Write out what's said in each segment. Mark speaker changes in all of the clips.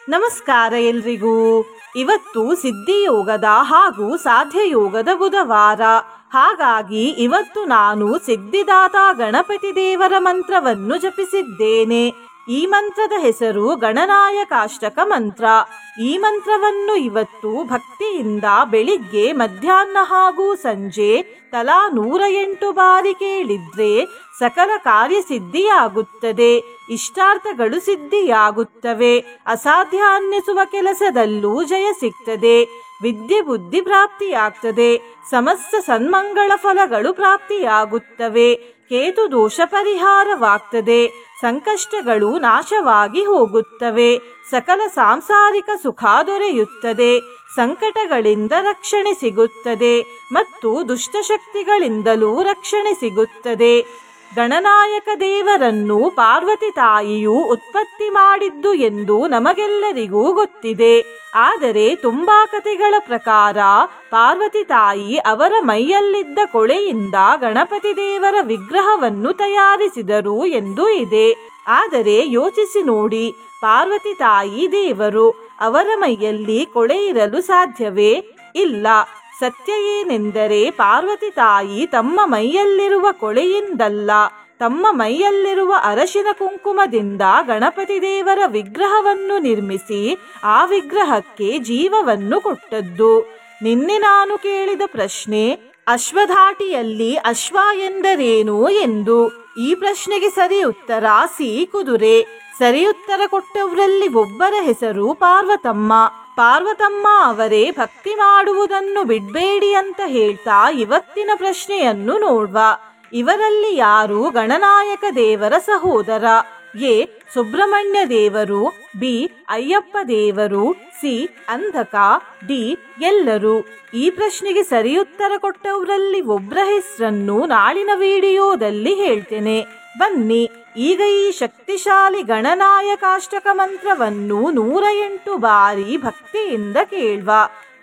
Speaker 1: ನಮಸ್ಕಾರ ಎಲ್ರಿಗೂ. ಇವತ್ತು ಸಿದ್ಧಿಯೋಗದ ಹಾಗೂ ಸಾಧ್ಯಯೋಗದ ಬುಧವಾರ. ಹಾಗಾಗಿ ಇವತ್ತು ನಾನು ಸಿದ್ಧಿದಾತ ಗಣಪತಿ ದೇವರ ಮಂತ್ರವನ್ನು ಜಪಿಸಿದ್ದೇನೆ. ಈ ಮಂತ್ರದ ಹೆಸರು ಗಣನಾಯಕಾಷ್ಟಕ ಮಂತ್ರ. ಈ ಮಂತ್ರವನ್ನು ಇವತ್ತು ಭಕ್ತಿಯಿಂದ ಬೆಳಿಗ್ಗೆ, ಮಧ್ಯಾಹ್ನ ಹಾಗೂ ಸಂಜೆ ತಲಾ 108 ಬಾರಿ ಕೇಳಿದ್ರೆ ಸಕಲ ಕಾರ್ಯಸಿದ್ಧಿಯಾಗುತ್ತದೆ, ಇಷ್ಟಾರ್ಥಗಳು ಸಿದ್ಧಿಯಾಗುತ್ತವೆ, ಅಸಾಧ್ಯ ಅನ್ನಿಸುವ ಕೆಲಸದಲ್ಲೂ ಜಯ ಸಿಗ್ತದೆ, ವಿದ್ಯೆ ಬುದ್ಧಿ ಪ್ರಾಪ್ತಿಯಾಗ್ತದೆ, ಸಮಸ್ತ ಸನ್ಮಂಗಳ ಫಲಗಳು ಪ್ರಾಪ್ತಿಯಾಗುತ್ತವೆ, ಕೇತು ದೋಷ ಪರಿಹಾರವಾಗ್ತದೆ, ಸಂಕಷ್ಟಗಳು ನಾಶವಾಗಿ ಹೋಗುತ್ತವೆ, ಸಕಲ ಸಾಂಸಾರಿಕ ಸುಖ ದೊರೆಯುತ್ತದೆ, ಸಂಕಟಗಳಿಂದ ರಕ್ಷಣೆ ಸಿಗುತ್ತದೆ ಮತ್ತು ದುಷ್ಟಶಕ್ತಿಗಳಿಂದಲೂ ರಕ್ಷಣೆ ಸಿಗುತ್ತದೆ. ಗಣನಾಯಕ ದೇವರನ್ನು ಪಾರ್ವತಿ ತಾಯಿಯು ಉತ್ಪತ್ತಿ ಮಾಡಿದ್ದು ಎಂದು ನಮಗೆಲ್ಲರಿಗೂ ಗೊತ್ತಿದೆ. ಆದರೆ ತುಂಬಾ ಕಥೆಗಳ ಪ್ರಕಾರ ಪಾರ್ವತಿ ತಾಯಿ ಅವರ ಮೈಯಲ್ಲಿದ್ದ ಕೊಳೆಯಿಂದ ಗಣಪತಿ ದೇವರ ವಿಗ್ರಹವನ್ನು ತಯಾರಿಸಿದರು ಎಂದು ಇದೆ. ಆದರೆ ಯೋಚಿಸಿ ನೋಡಿ, ಪಾರ್ವತಿ ತಾಯಿ ದೇವರು, ಅವರ ಮೈಯಲ್ಲಿ ಕೊಳೆ ಇರಲು ಸಾಧ್ಯವೇ? ಇಲ್ಲ. ಸತ್ಯ ಏನೆಂದರೆ ಪಾರ್ವತಿ ತಾಯಿ ತಮ್ಮ ಮೈಯಲ್ಲಿರುವ ಕೊಳೆಯಿಂದಲ್ಲ, ತಮ್ಮ ಮೈಯಲ್ಲಿರುವ ಅರಶಿನ ಕುಂಕುಮದಿಂದ ಗಣಪತಿ ದೇವರ ವಿಗ್ರಹವನ್ನು ನಿರ್ಮಿಸಿ ಆ ವಿಗ್ರಹಕ್ಕೆ ಜೀವವನ್ನು ಕೊಟ್ಟದ್ದು. ನಿನ್ನೆ ನಾನು ಕೇಳಿದ ಪ್ರಶ್ನೆ, ಅಶ್ವಧಾಟಿಯಲ್ಲಿ ಅಶ್ವ ಎಂದರೇನು ಎಂದು. ಈ ಪ್ರಶ್ನೆಗೆ ಸರಿ ಉತ್ತರ ಸಿ, ಕುದುರೆ. ಸರಿ ಉತ್ತರ ಕೊಟ್ಟವರಲ್ಲಿ ಒಬ್ಬರ ಹೆಸರು ಪಾರ್ವತಮ್ಮ. ಪಾರ್ವತಮ್ಮ ಅವರೇ ಭಕ್ತಿ ಮಾಡುವುದನ್ನು ಬಿಡ್ಬೇಡಿ ಅಂತ ಹೇಳ್ತಾ ಇವತ್ತಿನ ಪ್ರಶ್ನೆಯನ್ನು ನೋಡ್ವ. ಇವರಲ್ಲಿ ಯಾರು ಗಣನಾಯಕ ದೇವರ ಸಹೋದರ? ಎ, ಸುಬ್ರಹ್ಮಣ್ಯ ದೇವರು, ಬಿ, ಅಯ್ಯಪ್ಪ ದೇವರು, ಸಿ, ಅಂಧಕ, ಡಿ, ಎಲ್ಲರೂ. ಈ ಪ್ರಶ್ನೆಗೆ ಸರಿ ಉತ್ತರ ಕೊಟ್ಟವರಲ್ಲಿ ಒಬ್ಬರ ಹೆಸರನ್ನು ನಾಳಿನ ವಿಡಿಯೋದಲ್ಲಿ ಹೇಳ್ತೇನೆ. ಬನ್ನಿ ಈಗ ಈ ಶಕ್ತಿಶಾಲಿ ಗಣನಾಯಕಾಷ್ಟಕ ಮಂತ್ರವನ್ನು 108 ಬಾರಿ ಭಕ್ತಿಯಿಂದ ಕೇಳ್ವ.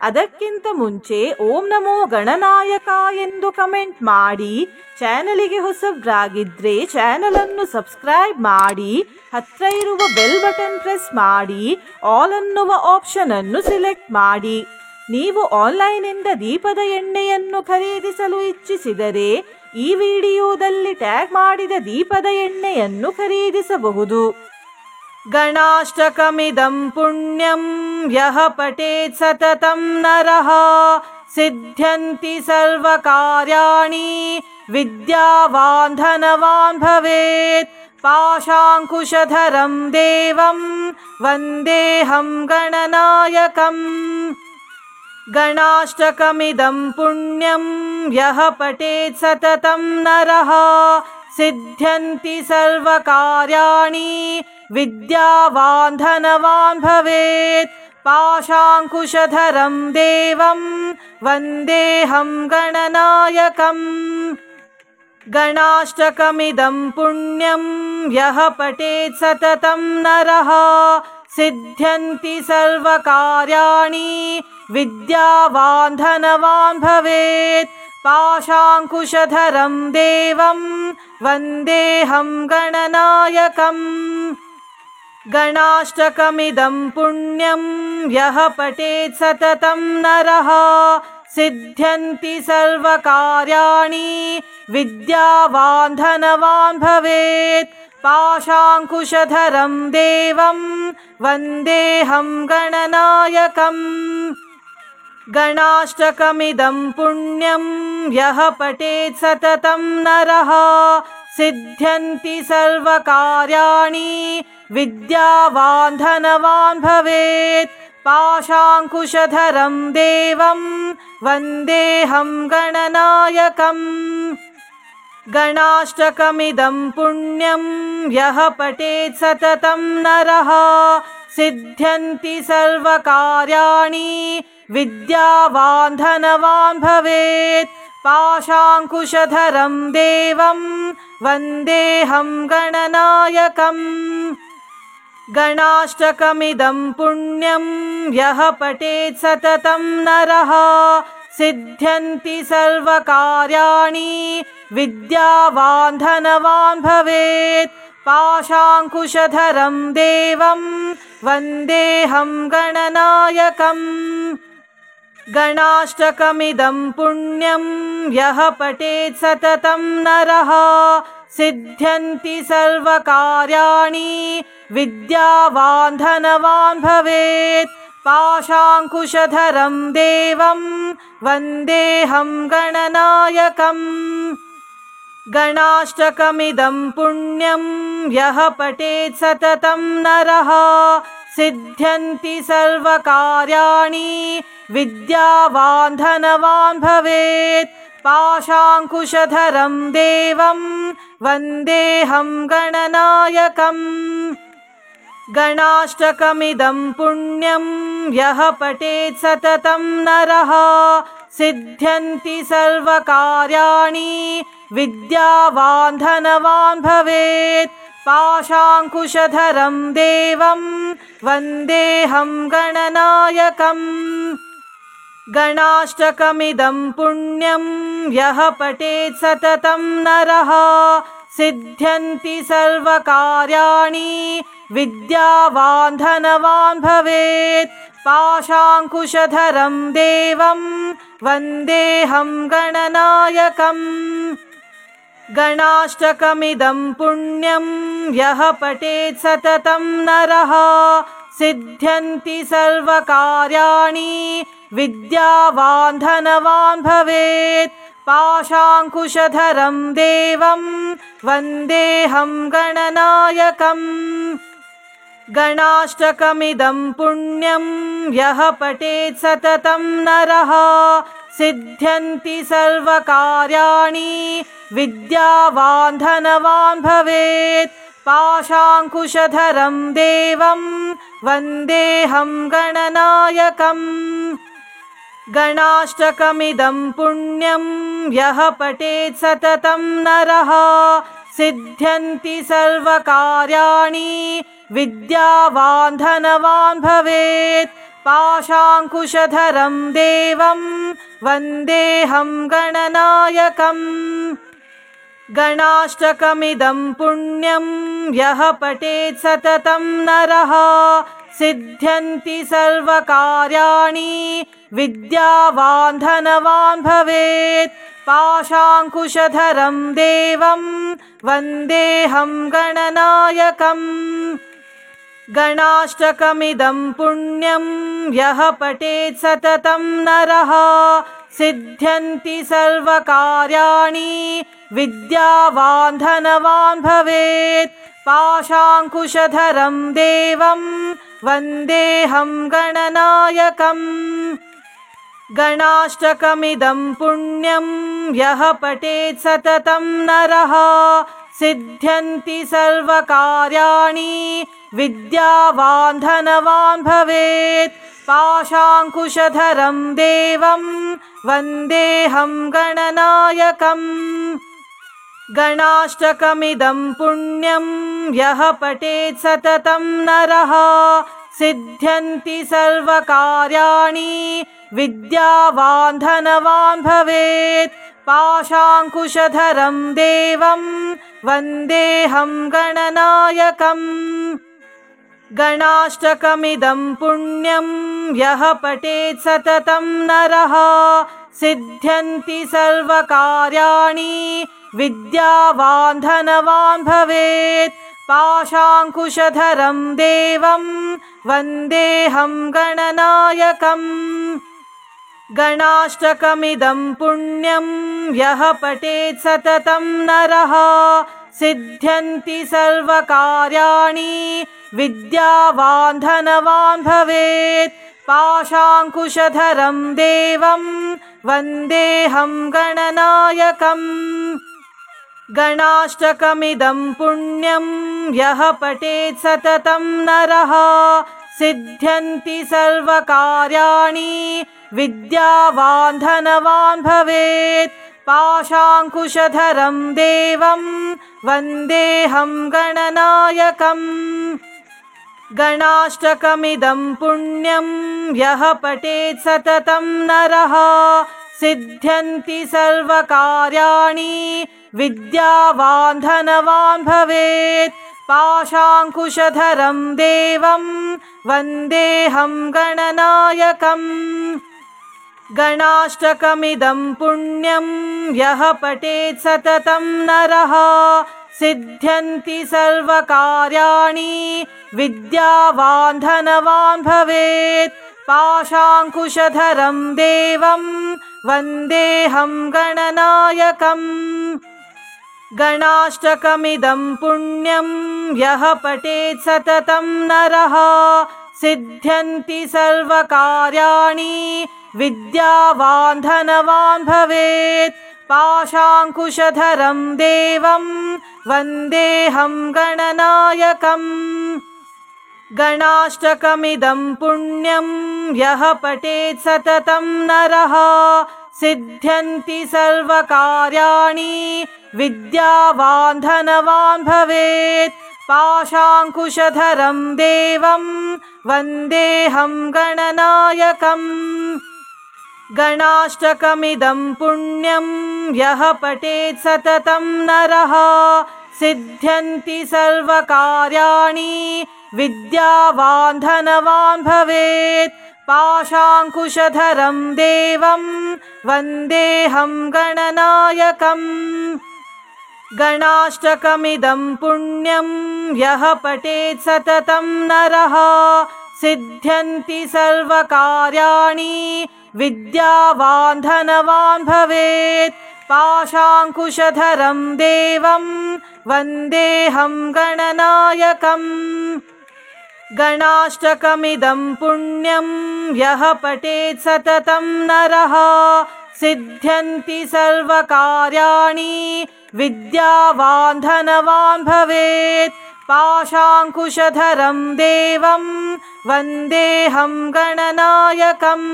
Speaker 1: ಅದಕ್ಕಿಂತ ಮುಂಚೆ ಓಂ ನಮೋ ಗಣನಾಯಕ ಎಂದು ಕಮೆಂಟ್ ಮಾಡಿ, ಚಾನಲಿಗೆ ಹೊಸಬ್ರಾಗಿದ್ರೆ ಚಾನಲ್ ಅನ್ನು ಸಬ್ಸ್ಕ್ರೈಬ್ ಮಾಡಿ, ಹತ್ರ ಇರುವ ಬೆಲ್ ಬಟನ್ ಪ್ರೆಸ್ ಮಾಡಿ, ಆಲ್ ಅನ್ನುವ ಆಪ್ಷನ್ ಅನ್ನು ಸಿಲೆಕ್ಟ್ ಮಾಡಿ. ನೀವು ಆನ್ಲೈನ್ ಇಂದ ದೀಪದ ಎಣ್ಣೆಯನ್ನು ಖರೀದಿಸಲು ಇಚ್ಛಿಸಿದರೆ ಈ ವಿಡಿಯೋದಲ್ಲಿ ಟ್ಯಾಗ್ ಮಾಡಿದ ದೀಪದ ಎಣ್ಣೆಯನ್ನು ಖರೀದಿಸಬಹುದು. ಗಣಾಷ್ಟಕಮಿದಂ ಪುಣ್ಯಂ ಯಃ ಪಠೇತ್ ಸತತಂ ನರಃ ಸಿದ್ಧ್ಯಂತಿ ಸರ್ವ ಕಾರ್ಯಾಣಿ ವಿದ್ಯಾವಾನ್ ಧನವಾನ್ ಭವೇತ್. ಪಾಶಾಂಕುಶಧರಂ ದೇವಂ ವಂದೇಹಂ ಗಣನಾಯಕಂ. ಗಣಾಷ್ಟಕಮಿದಂ ಪುಣ್ಯಂ ಯಃ ಪಠೇತ್ ಸತತಂ ನರಃ ಸಿದ್ಧ್ಯಂತಿ ಸರ್ವ ಕಾರ್ಯಾಣಿ ವಿದ್ಯಾವಾನ್ ಧನವಾನ್ ಭವೇತ್. ಪಾಶಾಂಕುಶಧರಂ ದೇವಂ ವಂದೇಹಂ ಗಣನಾಯಕಂ. ಗಣಾಷ್ಟಕಮಿದಂ ಪುಣ್ಯಂ ಯಃ ಪಠೇತ್ ಸತತಂ ನರಃ ಸಿದ್ಧ್ಯಂತಿ ಸರ್ವ ಕಾರ್ಯಾಣಿ ವಿದ್ಯಾವಾನ್ ಧನವಾನ್ ಭವೇತ್. ಪಾಶಾಂಕುಶಧರಂ ದೇವಂ ವಂದೇಹಂ ಗಣನಾಯಕಂ. ಗಣಾಷ್ಟಕಮಿದಂ ಪುಣ್ಯಂ ಯಃ ಪಠೇತ್ ಸತತಂ ನರಃ ಸಿದ್ಧ್ಯಂತಿ ಸರ್ವ ಕಾರ್ಯಾಣಿ ವಿದ್ಯಾವಾನ್ ಧನವಾನ್ ಭವೇತ್. ಪಾಶಾಂಕುಶಧರಂ ದೇವಂ ವಂದೇಹಂ ಗಣನಾಯಕಂ. ಗಣಾಷ್ಟಕಮಿದಂ ಪುಣ್ಯಂ ಯಃ ಪಠೇತ್ ಸತತಂ ನರಃ ಸಿದ್ಧ್ಯಂತಿ ಸರ್ವ ಕಾರ್ಯಾಣಿ ವಿದ್ಯಾವಾನ್ ಧನವಾನ್ ಭವೇತ್. ಪಾಶಾಂಕುಶಧರಂ ದೇವಂ ವಂದೇಹಂ ಗಣನಾಯಕಂ. ಗಣಾಷ್ಟಕಮಿದಂ ಪುಣ್ಯಂ ಯಃ ಪಠೇತ್ ಸತತಂ ನರಃ ಸಿದ್ಧ್ಯಂತಿ ಸರ್ವ ಕಾರ್ಯಾಣಿ ವಿದ್ಯಾವಾನ್ ಧನವಾನ್ ಭವೇತ್. ಪಾಶಾಂಕುಶಧರಂ ದೇವಂ ವಂದೇಹಂ ಗಣನಾಯಕಂ. ಗಣಾಷ್ಟಕಮಿದಂ ಪುಣ್ಯಂ ಯಃ ಪಠೇತ್ ಸತತಂ ನರಃ ಸಿದ್ಧ್ಯಂತಿ ಸರ್ವ ಕಾರ್ಯಾಣಿ ವಿದ್ಯಾವಾನ್ ಧನವಾನ್ ಭವೇತ್. पाशाङ्कुशधरं देवं वन्देऽहं गणनायकम् गणाष्टकमिदं पुण्यं यः पठेत् सततं नरः सिद्ध्यन्ति सर्वकार्याणि विद्यावान् धनवान् भवेत् पाशाङ्कुशधरं देवं वन्देऽहं गणनायकम् गणाष्टकमिदं पुण्यं यः पठेत् सततं नरः सिद्ध्यन्ति सर्वकार्याणि विद्यावान् धनवान् भवेत् पाशाङ्कुशधरं देवं वन्देऽहं गणनायकम् गणाष्टकमिदं पुण्यं यः पठेत् सततं नरः सिद्ध्यन्ति सर्वकार्याणि विद्यावान् धनवान् भवेत् पाशाङ्कुशधरं देवं वन्देऽहं गणनायकम् गणाष्टकमिदं पुण्यं यः पठेत् सततं नरः सिद्ध्यन्ति सर्वकार्याणि विद्यावान् धनवान् भवेत् पाशाङ्कुशधरं देवं वन्देऽहं गणनायकम् गणाष्टकमिदं पुण्यं यः पठेत् सततं नरः सिद्ध्यन्ति सर्वकार्याणि विद्यावान् धनवान् भवेत् पाशाङ्कुशधरं देवं वन्देऽहं गणनायकम् गणाष्टकमिदं पुण्यं यः पठेत् सततं नरः सिद्ध्यन्ति सर्वकार्याणि विद्यावान् धनवान् भवेत् पाशाङ्कुशधरं देवं वन्देऽहं गणनायकम् गणाष्टकमिदं पुण्यं यः पठेत् सततं नरः सिद्ध्यन्ति सर्वकार्याणि विद्यावान् धनवान् भवेत् पाशाङ्कुशधरं देवं वन्देऽहं गणनायकम् गणाष्टकमिदं पुण्यं यः पठेत् सततं नरः सिद्ध्यन्ति सर्वकार्याणि विद्यावान् धनवान् भवेत् पाशाङ्कुशधरं देवं वन्देऽहं गणनायकम् गणाष्टकमिदं पुण्यं यः पठेत् सततं नरः सिद्ध्यन्ति सर्वकार्याणि विद्यावान् धनवान् भवेत् पाशाङ्कुशधरं देवं वन्देऽहं गणनायकम् गणाष्टकमिदं पुण्यं यः पठेत् सततं नरः सिद्ध्यन्ति सर्वकार्याणि विद्यावान् धनवान् भवेत् पाशाङ्कुशधरं देवं वन्देऽहं गणनायकम् गणाष्टकमिदं पुण्यं यः पठेत् सततं नरः सिद्ध्यन्ति सर्वकार्याणि विद्यावान् धनवान् भवेत् पाशाङ्कुशधरं देवं वन्देऽहं गणनायकम् गणाष्टकमिदं पुण्यं यः पठेत् सततं नरः सिद्ध्यन्ति सर्वकार्याणि विद्यावान् धनवान् भवेत् पाशाङ्कुशधरं देवं वन्देऽहं गणनायकम् गणाष्टकमिदं पुण्यं यः पठेत् सततं नरः सिद्ध्यन्ति सर्वकार्याणि विद्यावान् धनवान् भवेत् पाशाङ्कुशधरं देवं वन्देऽहं गणनायकम् गणाष्टकमिदं पुण्यं यः पठेत् सततं नरः सिद्ध्यन्ति सर्वकार्याणि विद्यावान् धनवान् भवेत् पाशाङ्कुशधरं देवं वन्देऽहं गणनायकम् गणाष्टकमिदं पुण्यं यः पठेत् सततं नरः सिद्ध्यन्ति सर्वकार्याणि विद्यावान् धनवान् भवेत् पाशाङ्कुशधरं देवं वन्देऽहं गणनायकम् गणाष्टकमिदं पुण्यं यः पठेत् सततं नरः सिद्ध्यन्ति सर्वकार्याणि विद्यावान् धनवान् भवेत् पाशाङ्कुशधरं देवं वन्देऽहं गणनायकम् गणाष्टकमिदं पुण्यं यः पठेत् सततं नरः सिद्ध्यन्ति सर्वकार्याणि विद्यावान् धनवान् भवेत् पाशाङ्कुशधरं देवं वन्देऽहं गणनायकम् गणाष्टकमिदं पुण्यं यः पठेत् सततं नरः सिद्ध्यन्ति सर्वकार्याणि विद्यावान् धनवान् भवेत् पाशाङ्कुशधरं देवं वन्देऽहं गणनायकम् गणाष्टकमिदं पुण्यं यः पठेत् सततं नरः सिद्ध्यन्ति सर्वकार्याणि विद्यावान् धनवान् भवेत् पाशाङ्कुशधरं देवं वन्देऽहं गणनायकम् गणाष्टकमिदं पुण्यं यः पठेत् सततं नरः सिद्ध्यन्ति सर्वकार्याणि विद्यावान् धनवान् भवेत् पाशाङ्कुशधरं देवं वन्देऽहं गणनायकम् गणाष्टकमिदं पुण्यं यः पठेत् सततं नरः सिद्ध्यन्ति सर्वकार्याणि विद्यावान् धनवान् भवेत् पाशाङ्कुशधरं देवं वन्देऽहं गणनायकम्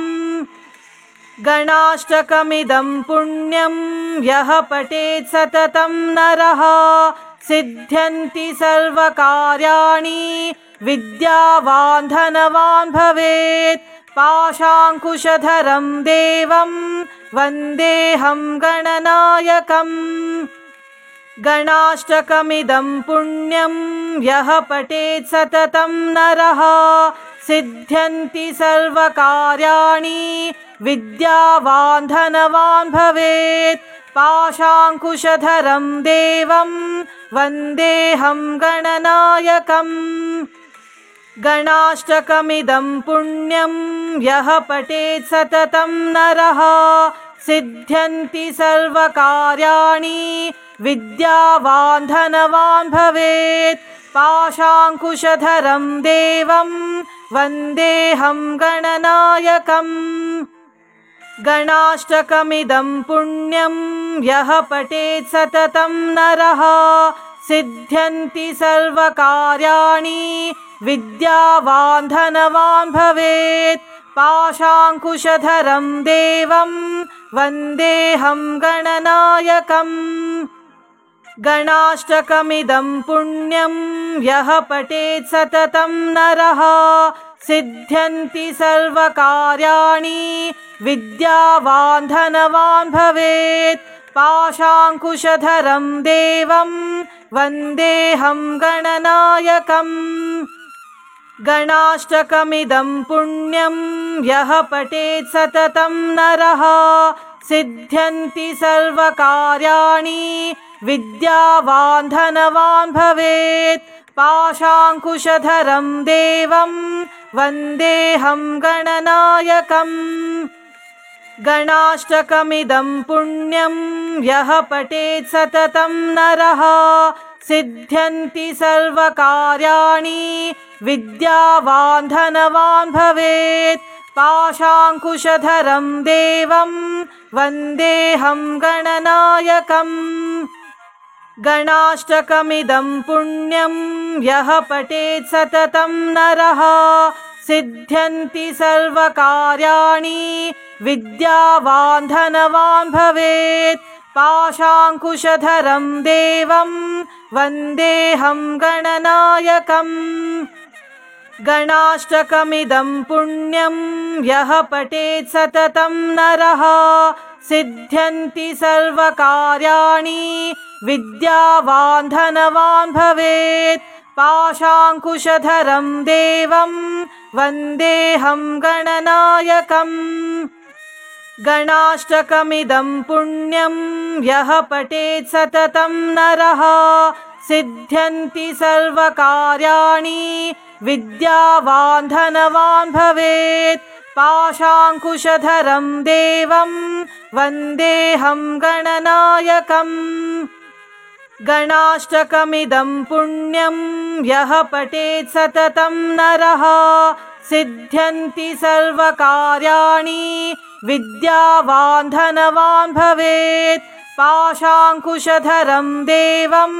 Speaker 1: गणाष्टकमिदं पुण्यं यः पठेत् सततं नरः सिद्ध्यन्ति सर्वकार्याणि विद्यावान् धनवान् भवेत् पाशाङ्कुशधरं देवं वन्देऽहं गणनायकम् गणाष्टकमिदं पुण्यं यः पठेत् सततं नरः सिद्ध्यन्ति सर्वकार्याणि विद्यावान् धनवान् भवेत् पाशाङ्कुशधरं देवं वन्देऽहं गणनायकम् गणाष्टकमिदं पुण्यं यः पठेत् सततं नरः सिद्ध्यन्ति सर्वकार्याणि विद्यावान् धनवान् भवेत् पाशाङ्कुशधरं देवं वन्देऽहं गणनायकम् गणाष्टकमिदं पुण्यं यः पठेत् सततं नरः सिद्ध्यन्ति सर्वकार्याणि विद्यावान् धनवान् भवेत् पाशाङ्कुशधरं देवं वन्देऽहं गणनायकम् गणाष्टकमिदं पुण्यं यः पठेत् सततं नरः सिद्ध्यन्ति सर्वकार्याणि विद्यावान् धनवान् भवेत् पाशाङ्कुशधरं देवं वन्देऽहं गणनायकम् गणाष्टकमिदं पुण्यं यः पठेत् सततं नरः सिद्ध्यन्ति सर्वकार्याणि विद्यावान् धनवान् भवेत् पाशाङ्कुशधरं देवं वन्देऽहं गणनायकम् गणाष्टकमिदं पुण्यं यः पठेत् सततं नरः सिद्ध्यन्ति सर्वकार्याणि विद्यावान् धनवान् भवेत् पाशाङ्कुशधरं देवं वन्देऽहं गणनायकम् गणाष्टकमिदं पुण्यं यः पठेत् सततं नरः सिद्ध्यन्ति सर्वकार्याणि विद्यावान् धनवान् भवेत् पाशाङ्कुशधरं देवं वन्देऽहं गणनायकम् गणाष्टकमिदं पुण्यं यः पठेत् सततं नरः सिद्ध्यन्ति सर्वकार्याणि विद्यावान् धनवान् भवेत् पाशाङ्कुशधरं देवं वन्देऽहं गणनायकम् गणाष्टकमिदं पुण्यं यः पठेत् सततं नरः सिद्ध्यन्ति सर्वकार्याणि विद्यावान् धनवान् भवेत् पाशाङ्कुशधरं देवं वन्देऽहं गणनायकम् गणाष्टकमिदं पुण्यं यः पठेत् सततं नरः सिद्ध्यन्ति सर्वकार्याणि विद्यावान् धनवान् भवेत् पाशाङ्कुशधरं देवं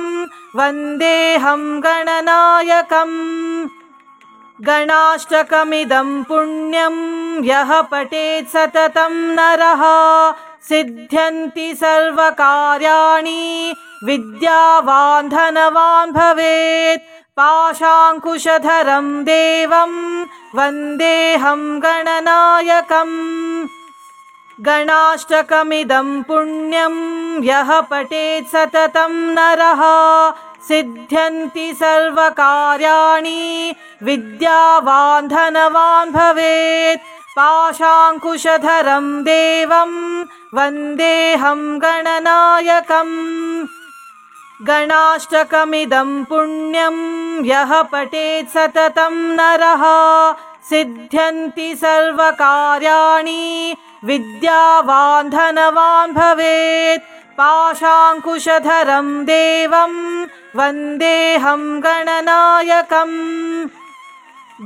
Speaker 1: वन्देऽहं गणनायकम् गणाष्टकमिदं पुण्यं यः पठेत् सततं नरः सिद्ध्यन्ति सर्वकार्याणि विद्यावान् धनवान् भवेत् पाशाङ्कुशधरं देवं वन्देऽहं गणनायकम् गणाष्टकमिदं पुण्यं यः पठेत् सततं नरः सिद्ध्यन्ति सर्वकार्याणि विद्यावान् धनवान् भवेत् पाशाङ्कुशधरं देवं वन्देऽहं गणनायकम् गणाष्टकमिदं पुण्यं यः पठेत् सततं नरः सिद्ध्यन्ति सर्वकार्याणि विद्यावान् धनवान् भवेत् पाशाङ्कुशधरं देवं वन्देऽहं गणनायकम्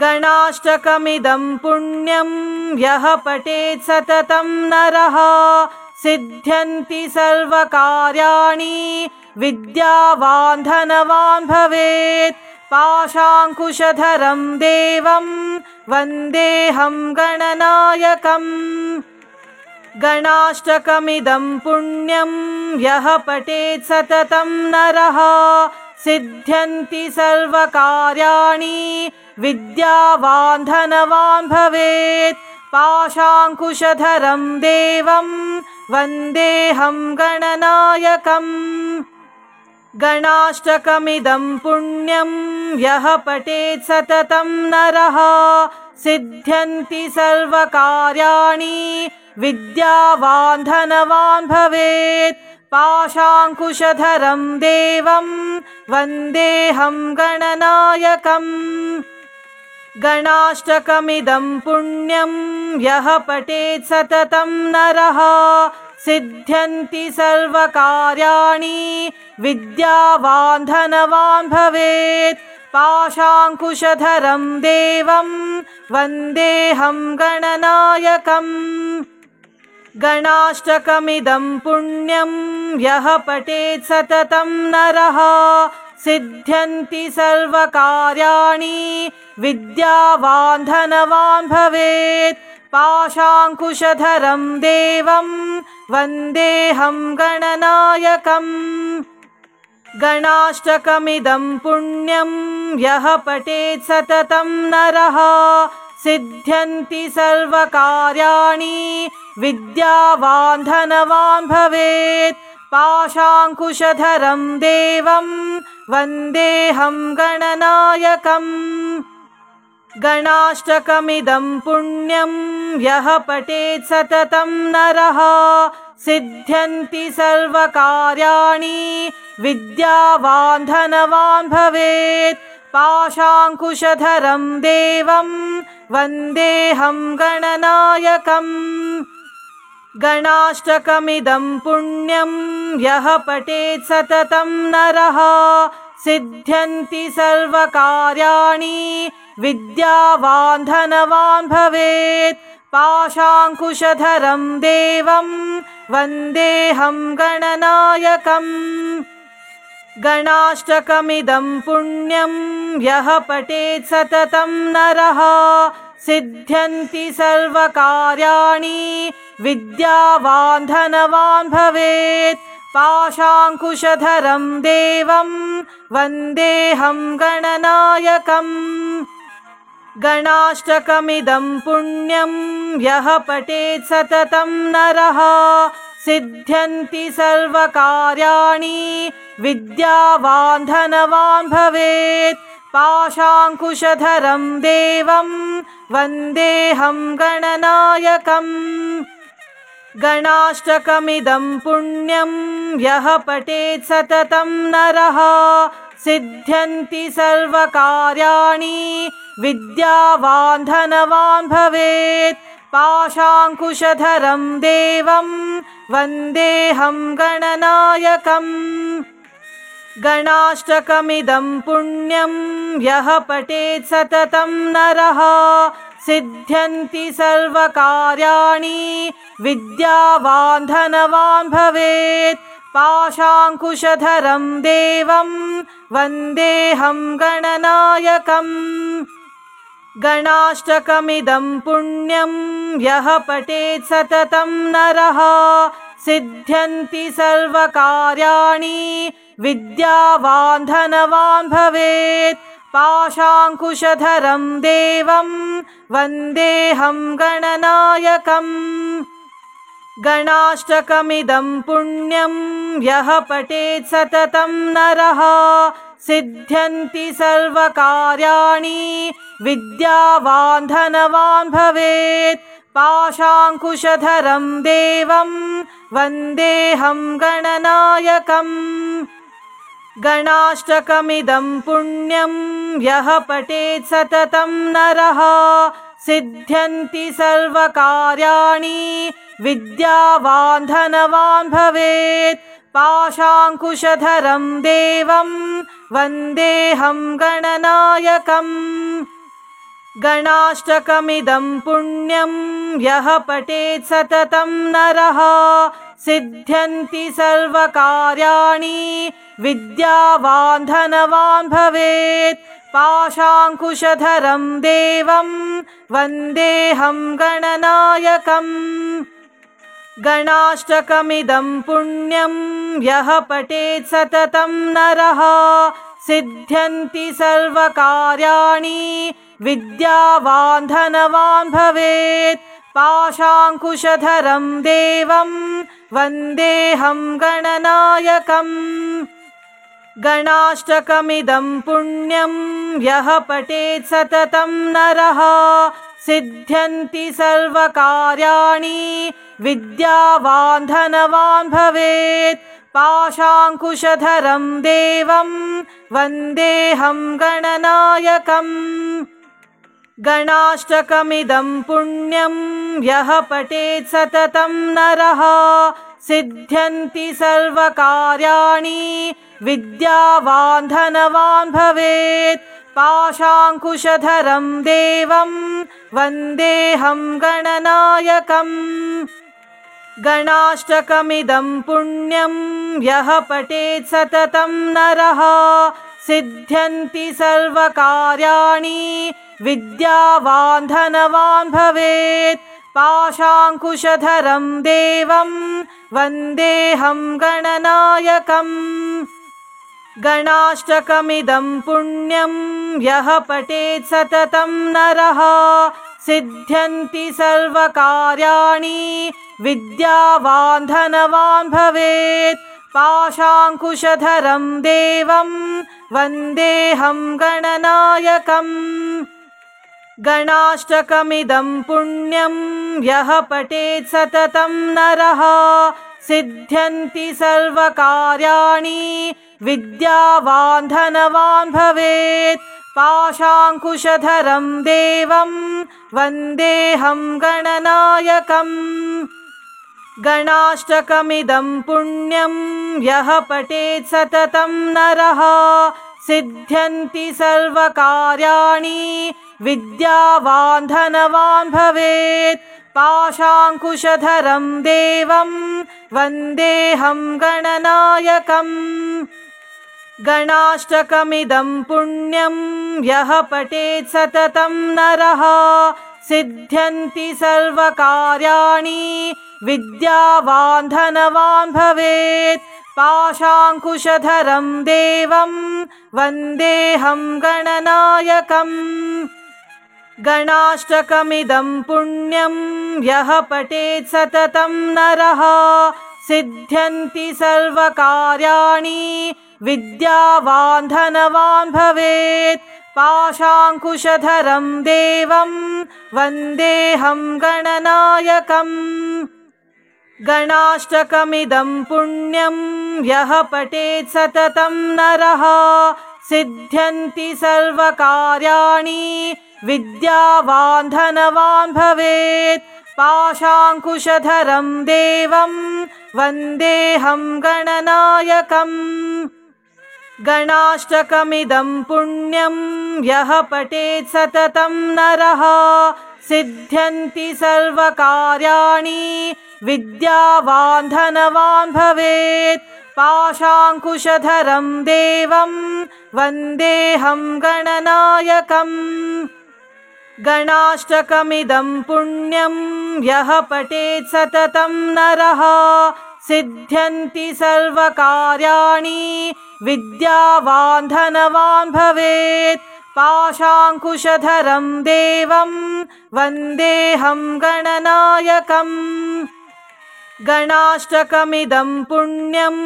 Speaker 1: गणाष्टकमिदं पुण्यं यः पठेत् सततं नरः सिद्ध्यन्ति सर्वकार्याणि विद्यावान् धनवान् भवेत् पाशाङ्कुशधरं देवं वन्देऽहं गणनायकम् गणाष्टकमिदं पुण्यं यः पठेत् सततं नरः सिद्ध्यन्ति सर्वकार्याणि विद्यावान् धनवान् भवेत् पाशाङ्कुशधरं देवं वन्देऽहं गणनायकम् गणाष्टकमिदं पुण्यं यः पठेत् सततं नरः सिद्ध्यन्ति सर्वकार्याणि विद्यावान् धनवान् भवेत् पाशाङ्कुशधरं देवं वन्देऽहं गणनायकम् गणाष्टकमिदं पुण्यं यः पठेत् सततं नरः सिद्ध्यन्ति सर्वकार्याणि विद्यावान् धनवान् भवेत् पाशाङ्कुशधरं देवं वन्देऽहं गणनायकम् गणाष्टकमिदं पुण्यं यः पठेत् सततं नरः सिद्ध्यन्ति सर्वकार्याणि विद्यावान् धनवान् भवेत् पाशाङ्कुशधरं देवं वन्देऽहं गणनायकम् गणाष्टकमिदं पुण्यं यः पठेत् सततं नरः सिद्ध्यन्ति सर्वकार्याणि विद्यावान् धनवान् भवेत् पाशाङ्कुशधरं देवं वन्देऽहं गणनायकम् गणाष्टकमिदं पुण्यं यः पठेत् सततं नरः सिद्ध्यन्ति सर्वकार्याणि विद्यावान् धनवान् भवेत् पाशाङ्कुशधरं देवं वन्देऽहं गणनायकम् गणाष्टकमिदं पुण्यं यः पठेत् सततं नरः सिद्ध्यन्ति सर्वकार्याणि विद्यावान् धनवान् भवेत् पाशाङ्कुशधरं देवं वन्देऽहं गणनायकम् गणाष्टकमिदं पुण्यं यः पठेत् सततं नरः सिद्ध्यन्ति सर्वकार्याणि विद्यावान् धनवान् भवेत् पाशाङ्कुशधरं देवं वन्देऽहं गणनायकम् गणाष्टकमिदं पुण्यं यः पठेत् सततं नरः सिद्ध्यन्ति सर्वकार्याणि विद्यावान् धनवान् भवेत् पाशाङ्कुशधरं देवं वन्देऽहं गणनायकम् गणाष्टकमिदं पुण्यं यः पठेत् सततं नरः सिद्ध्यन्ति सर्वकार्याणि विद्यावान् धनवान् भवेत् पाशाङ्कुशधरं देवं वन्देऽहं गणनायकम् गणाष्टकमिदं पुण्यं यः पठेत् सततं नरः सिद्ध्यन्ति सर्वकार्याणि विद्यावान् धनवान् भवेत् पाशाङ्कुशधरं देवं वन्देऽहं गणनायकम् गणाष्टकमिदं पुण्यं यः पठेत् सततं नरः सिद्ध्यन्ति सर्वकार्याणि विद्यावान् धनवान् भवेत् पाशाङ्कुशधरं देवं वन्देऽहं गणनायकम् गणाष्टकमिदं पुण्यं यः पठेत् सततं नरः सिद्ध्यन्ति सर्वकार्याणि विद्यावान् धनवान् भवेत् पाशाङ्कुशधरं देवं वन्देऽहं गणनायकम् गणाष्टकमिदं पुण्यं यः पठेत् सततं नरः सिद्ध्यन्ति सर्वकार्याणि विद्यावान् धनवान् भवेत् पाशाङ्कुशधरं देवं वन्देऽहं गणनायकम् गणाष्टकमिदं पुण्यं यः पठेत् सततं नरः सिद्ध्यन्ति सर्वकार्याणि विद्यावान् धनवान् भवेत् पाशाङ्कुशधरं देवं वन्देऽहं गणनायकम् गणाष्टकमिदं पुण्यं यः पठेत् सततं नरः सिद्ध्यन्ति सर्वकार्याणि विद्यावान् धनवान् भवेत् पाशाङ्कुशधरं देवं वन्देऽहं गणनायकम् गणाष्टकमिदं पुण्यं यः पठेत् सततं नरः सिद्ध्यन्ति सर्वकार्याणि विद्यावान् धनवान् भवेत् पाशाङ्कुशधरं देवं वन्देऽहं गणनायकम् गणाष्टकमिदं पुण्यं यः पठेत् सततं नरः सिद्ध्यन्ति सर्वकार्याणि विद्यावान् धनवान् भवेत् पाशाङ्कुशधरं देवं वन्देऽहं गणनायकम् गणाष्टकमिदं पुण्यं यः पठेत् सततं नरः सिद्ध्यन्ति सर्वकार्याणि विद्यावान् धनवान् भवेत् पाशाङ्कुशधरं देवं वन्देऽहं गणनायकम् गणाष्टकमिदं पुण्यं यः पठेत् सततं नरः सिद्ध्यन्ति सर्वकार्याणि विद्यावान् धनवान् भवेत् पाशाङ्कुशधरं देवं वन्देऽहं गणनायकम् गणाष्टकमिदं पुण्यं यः पठेत् सततं नरः सिद्ध्यन्ति सर्वकार्याणि विद्यावान् धनवान् भवेत् पाशाङ्कुशधरं देवं वन्देऽहं गणनायकम् गणाष्टकमिदं पुण्यं यः पठेत् सततं नरः सिद्ध्यन्ति सर्वकार्याणि विद्यावान् धनवान् भवेत् पाशाङ्कुशधरं देवं वन्देऽहं गणनायकम् गणाष्टकमिदं पुण्यं यः पठेत् सततं नरः सिद्ध्यन्ति सर्वकार्याणि विद्यावान् धनवान् भवेत् पाशाङ्कुशधरं देवं वन्देऽहं गणनायकम् गणाष्टकमिदं पुण्यं यः पठेत् सततं नरः सिद्ध्यन्ति सर्वकार्याणि विद्यावान् धनवान् भवेत् पाशाङ्कुशधरं देवं वन्देऽहं गणनायकम् गणाष्टकमिदं पुण्यं यः पठेत् सततं नरः सिद्ध्यन्ति सर्वकार्याणि विद्यावान् धनवान् भवेत् पाशाङ्कुशधरं देवं वन्देऽहं गणनायकम् गणाष्टकमिदं पुण्यं यः पठेत् सततं नरः सिद्ध्यन्ति सर्वकार्याणि विद्यावान् धनवान् भवेत् पाशाङ्कुशधरं देवं वन्देऽहं गणनायकम् गणाष्टकमिदं पुण्यं यः पठेत् सततं नरः सिद्ध्यन्ति सर्वकार्याणि विद्यावान् धनवान् भवेत् पाशाङ्कुशधरं देवं वन्देऽहं गणनायकम् गणाष्टकमिदं पुण्यं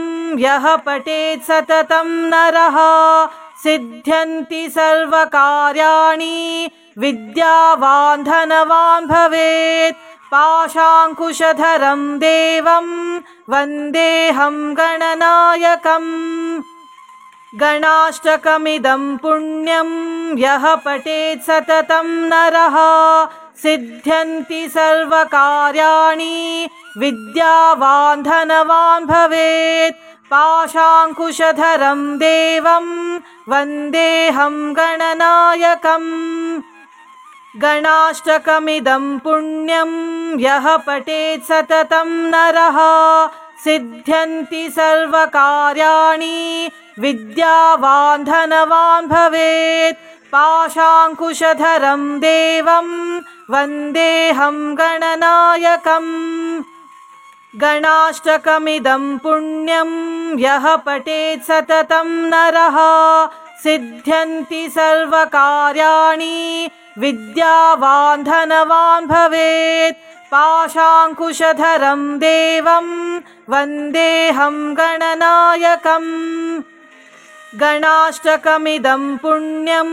Speaker 1: यः पठेत् सततं नरः सिद्ध्यन्ति सर्वकार्याणि विद्यावान् धनवान् भवेत् पाशाङ्कुशधरं देवं वन्देऽहं गणनायकम् गणाष्टकमिदं पुण्यं यः पठेत् सततं नरः सिद्ध्यन्ति सर्वकार्याणि विद्यावान् धनवान् भवेत् पाशाङ्कुशधरं देवं वन्देऽहं गणनायकम् गणाष्टकमिदं पुण्यं यः पठेत् सततं नरः सिद्ध्यन्ति सर्वकार्याणि विद्यावान् धनवान् भवेत् पाशाङ्कुशधरं देवं वन्देऽहं गणनायकम् गणाष्टकमिदं पुण्यं यः पठेत् सततं नरः सिद्ध्यन्ति सर्वकार्याणि विद्यावान् धनवान् भवेत् पाशाङ्कुशधरं देवं वन्देऽहं गणनायकम् गणाष्टकमिदं पुण्यं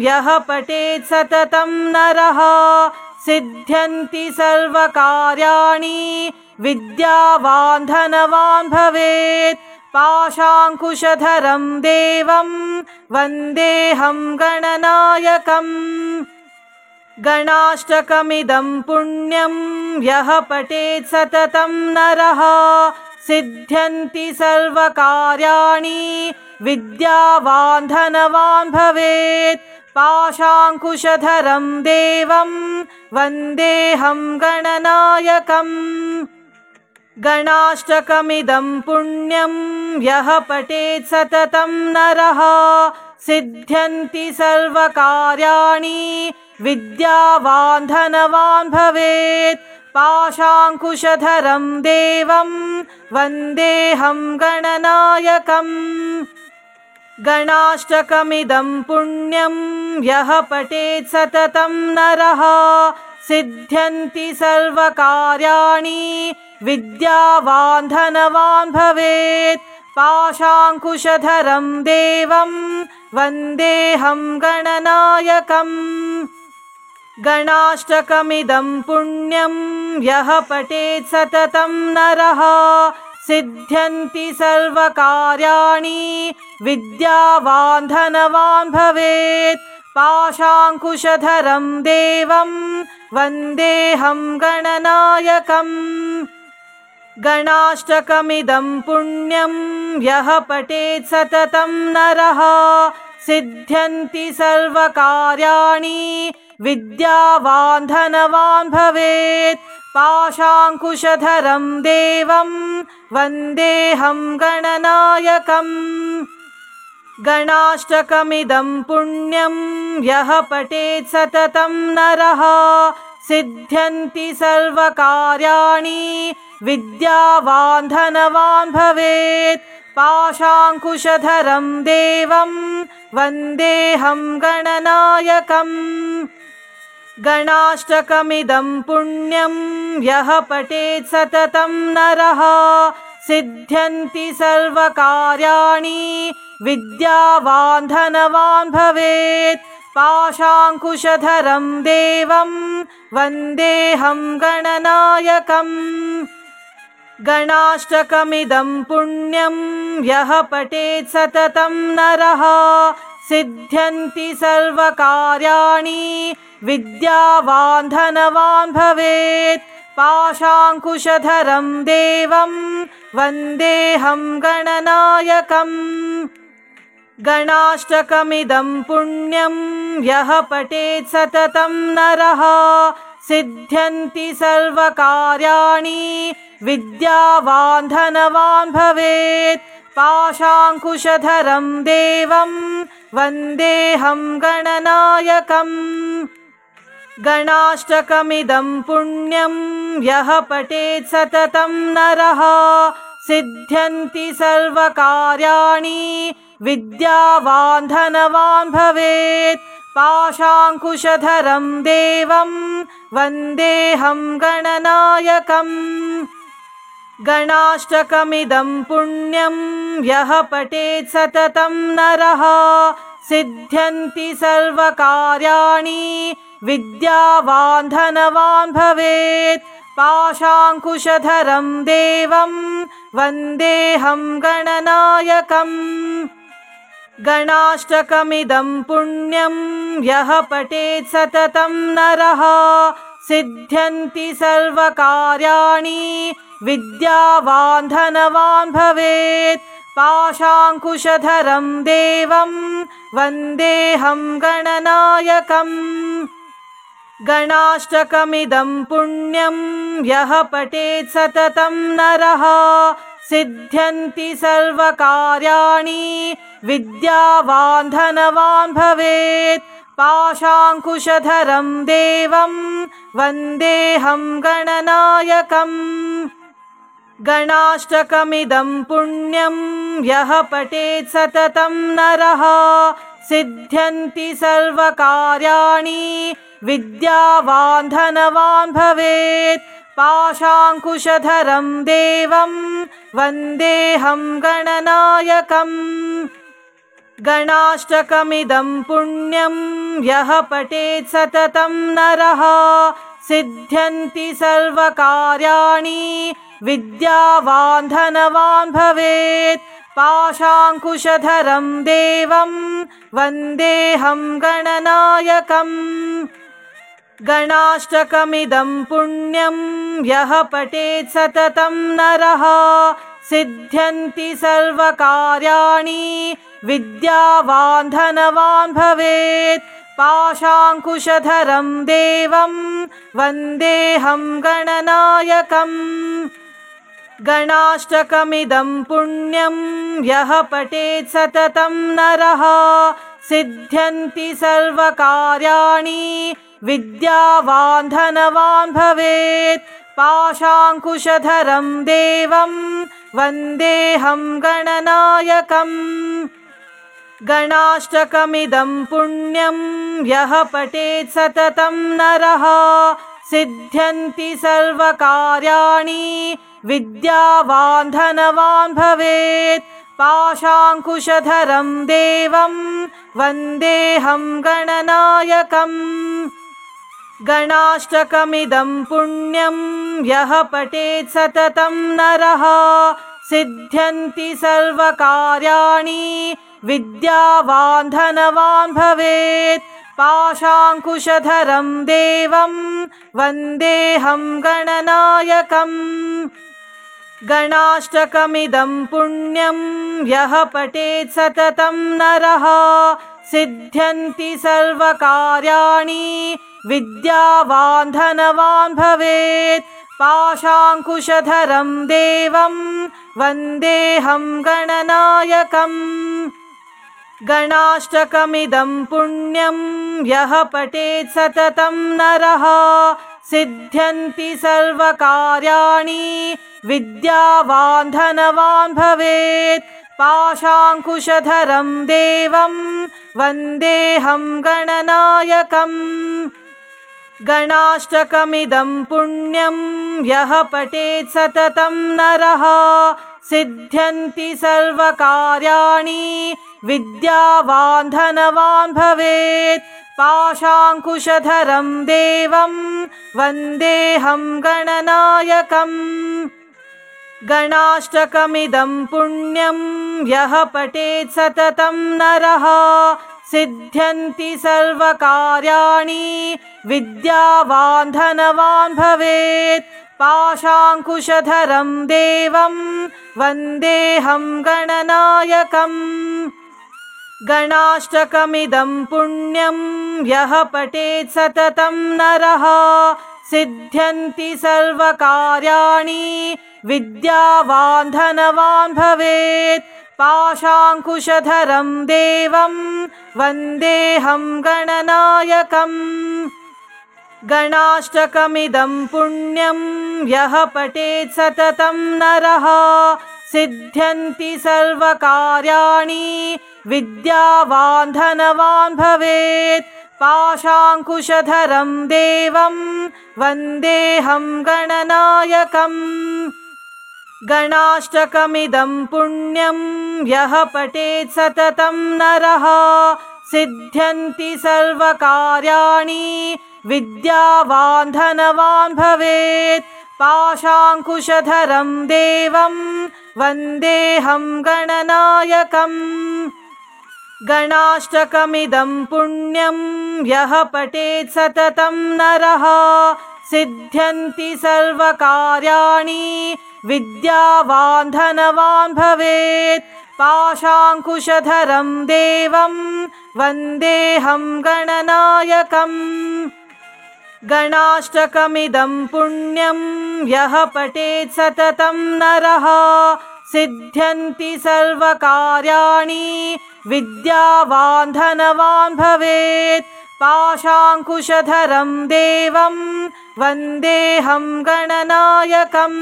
Speaker 1: यः पठेत् सततं नरः सिद्ध्यन्ति सर्वकार्याणि विद्यावान् धनवान् भवेत् पाशाङ्कुशधरं देवं वन्देऽहं गणनायकम् गणाष्टकमिदं पुण्यं यः पठेत् सततं नरः सिद्ध्यन्ति सर्वकार्याणि विद्यावान् धनवान् भवेत् पाशाङ्कुशधरं देवं वन्देऽहं गणनायकम् गणाष्टकमिदं पुण्यं यः पठेत् सततं नरः सिद्ध्यन्ति सर्वकार्याणि विद्यावान् धनवान् भवेत् पाशाङ्कुशधरं देवं वन्देऽहं गणनायकम् गणाष्टकमिदं पुण्यं यः पठेत् सततं नरः सिद्ध्यन्ति सर्वकार्याणि विद्यावान् धनवान् भवेत् पाशाङ्कुशधरं देवं वन्देऽहं गणनायकम् गणाष्टकमिदं पुण्यं यः पठेत् सततं नरः सिद्ध्यन्ति सर्वकार्याणि विद्यावान् धनवान् भवेत् पाशाङ्कुशधरं देवं वन्देऽहं गणनायकम् गणाष्टकमिदं पुण्यं यः पठेत् सततं नरः सिद्ध्यन्ति सर्वकार्याणि विद्यावान् धनवान् भवेत् पाशाङ्कुशधरं देवं वन्देऽहं गणनायकम् गणाष्टकमिदं पुण्यं यः पठेत् सततं नरः सिद्ध्यन्ति सर्वकार्याणि विद्यावान् धनवान् भवेत् पाशाङ्कुशधरं देवं वन्देऽहं गणनायकम् गणाष्टकमिदं पुण्यं यः पठेत् सततं नरः सिद्ध्यन्ति सर्वकार्याणि विद्यावान् धनवान् भवेत् पाशाङ्कुशधरं देवं वन्देऽहं गणनायकम् गणाष्टकमिदं पुण्यं यः पठेत् सततं नरः सिद्ध्यन्ति सर्वकार्याणि विद्यावान् धनवान् भवेत् पाशाङ्कुशधरं देवं वन्देऽहं गणनायकम् गणाष्टकमिदं पुण्यं यः पठेत् सततं नरः सिद्ध्यन्ति सर्वकार्याणि विद्यावान् धनवान् भवेत् पाशाङ्कुशधरं देवं वन्देऽहं गणनायकम् गणाष्टकमिदं पुण्यं यः पठेत् सततं नरः सिद्ध्यन्ति सर्वकार्याणि विद्यावान् धनवान् भवेत् पाशाङ्कुशधरं देवं वन्देऽहं गणनायकम् गणाष्टकमिदं पुण्यं यः पठेत् सततं नरः सिद्ध्यन्ति सर्वकार्याणि विद्यावान् धनवान् भवेत् पाशाङ्कुशधरं देवं वन्देऽहं गणनायकम् गणाष्टकमिदं पुण्यं यः पठेत् सततं नरः सिद्ध्यन्ति सर्वकार्याणि विद्यावान् धनवान् भवेत् पाशाङ्कुशधरं देवं वन्देऽहं गणनायकम् गणाष्टकमिदं पुण्यं यः पठेत् सततं नरः सिद्ध्यन्ति सर्वकार्याणि विद्यावान् धनवान् भवेत् पाशाङ्कुशधरं देवं वन्देऽहं गणनायकम् गणाष्टकमिदं पुण्यं यः पठेत् सततं नरः सिद्ध्यन्ति सर्वकार्याणि विद्यावान् धनवान् भवेत् पाशाङ्कुशधरं देवं वन्देऽहं गणनायकम् गणाष्टकमिदं पुण्यं यः पठेत् सततं नरः सिद्ध्यन्ति सर्वकार्याणि विद्यावान् धनवान् भवेत् पाशाङ्कुशधरं देवं वन्देऽहं गणनायकम् गणाष्टकमिदं पुण्यं यः पठेत् सततं नरः सिद्ध्यन्ति सर्वकार्याणि विद्यावान् धनवान् भवेत् पाशाङ्कुशधरं देवं वन्देऽहं गणनायकम् गणाष्टकमिदं पुण्यं यः पठेत् सततं नरः सिद्ध्यन्ति सर्वकार्याणि विद्यावान् धनवान् भवेत् पाशाङ्कुशधरं देवं वन्देऽहं गणनायकम् गणाष्टकमिदं पुण्यं यः पठेत् सततं नरः सिद्ध्यन्ति सर्वकार्याणि विद्यावान् धनवान् भवेत् पाशाङ्कुशधरं देवं वन्देऽहं गणनायकम् गणाष्टकमिदं पुण्यं यः पठेत् सततं नरः सिद्ध्यन्ति सर्वकार्याणि विद्यावान् धनवान् भवेत् पाशाङ्कुशधरं देवं वन्देऽहं गणनायकम् गणाष्टकमिदं पुण्यं यः पठेत् सततं नरः सिद्ध्यन्ति सर्वकार्याणि विद्यावान् धनवान् भवेत् पाशाङ्कुशधरं देवं वन्देऽहं गणनायकम् गणाष्टकमिदं पुण्यं यः पठेत् सततं नरः सिद्ध्यन्ति सर्वकार्याणि विद्यावान् धनवान् भवेत् पाशाङ्कुशधरं देवं वन्देऽहं गणनायकम् गणाष्टकमिदं पुण्यं यः पठेत् सततं नरः सिद्ध्यन्ति सर्वकार्याणि विद्यावान् धनवान् भवेत् पाशाङ्कुशधरं देवं वन्देऽहं गणनायकम् गणाष्टकमिदं पुण्यं यः पठेत् सततं नरः सिद्ध्यन्ति सर्वकार्याणि विद्यावान् धनवान् भवेत् पाशाङ्कुशधरं देवं वन्देऽहं गणनायकम् गणाष्टकमिदं पुण्यं यः पठेत् सततं नरः सिद्ध्यन्ति सर्वकार्याणि विद्यावान् धनवान् भवेत् पाशाङ्कुशधरं देवं वन्देऽहं गणनायकम् गणाष्टकमिदं पुण्यं यः पठेत् सततं नरः सिद्ध्यन्ति सर्वकार्याणि विद्यावान् धनवान् भवेत् पाशाङ्कुशधरं देवं वन्देऽहं गणनायकम् गणाष्टकमिदं पुण्यं यः पठेत् सततं नरः सिद्ध्यन्ति सर्वकार्याणि विद्यावान् धनवान् भवेत् पाशाङ्कुशधरं देवं वन्देऽहं गणनायकम् गणाष्टकमिदं पुण्यं यः पठेत् सततं नरः सिद्ध्यन्ति सर्वकार्याणि विद्यावान् धनवान् भवेत् पाशाङ्कुशधरं देवं वन्देऽहं गणनायकम् गणाष्टकमिदं पुण्यं यः पठेत् सततं नरः सिद्ध्यन्ति सर्वकार्याणि विद्यावान् धनवान् भवेत् पाशाङ्कुशधरं देवं वन्देऽहं गणनायकम्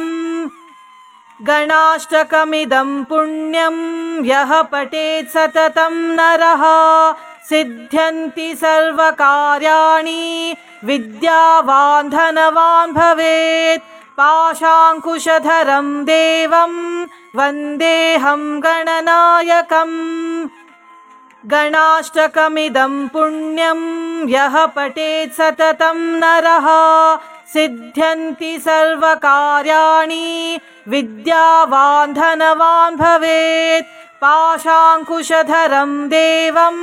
Speaker 1: गणाष्टकमिदं पुण्यं यः पठेत् सततं नरः सिद्ध्यन्ति सर्वकार्याणि विद्यावान् धनवान् भवेत् पाशाङ्कुशधरं देवं वन्देऽहं गणनायकम् गणाष्टकमिदं पुण्यं यः पठेत् सततं नरः सिद्ध्यन्ति सर्वकार्याणि विद्यावान् धनवान् भवेत् पाशाङ्कुशधरं देवं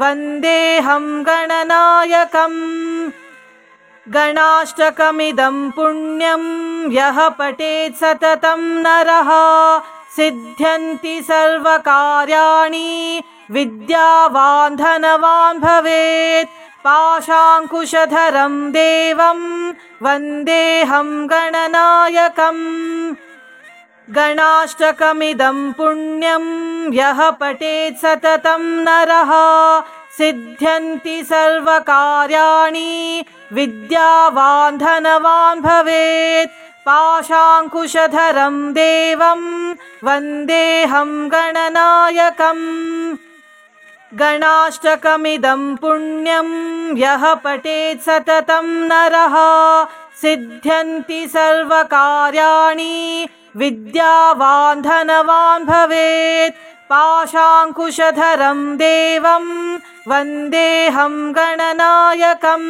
Speaker 1: वन्देऽहं गणनायकम् गणाष्टकमिदं पुण्यं यः पठेत् सततं नरः सिद्ध्यन्ति सर्वकार्याणि विद्यावान् धनवान् भवेत् पाशाङ्कुशधरं देवं वन्देऽहं गणनायकम् गणाष्टकमिदं पुण्यं यः पठेत् सततं नरः सिद्ध्यन्ति सर्वकार्याणि विद्यावान् धनवान् भवेत् पाशाङ्कुशधरं देवं वन्देऽहं गणनायकम् गणाष्टकमिदं पुण्यं यः पठेत् सततं नरः सिद्ध्यन्ति सर्वकार्याणि विद्यावान् धनवान् भवेत् पाशाङ्कुशधरं देवं वन्देऽहं गणनायकम्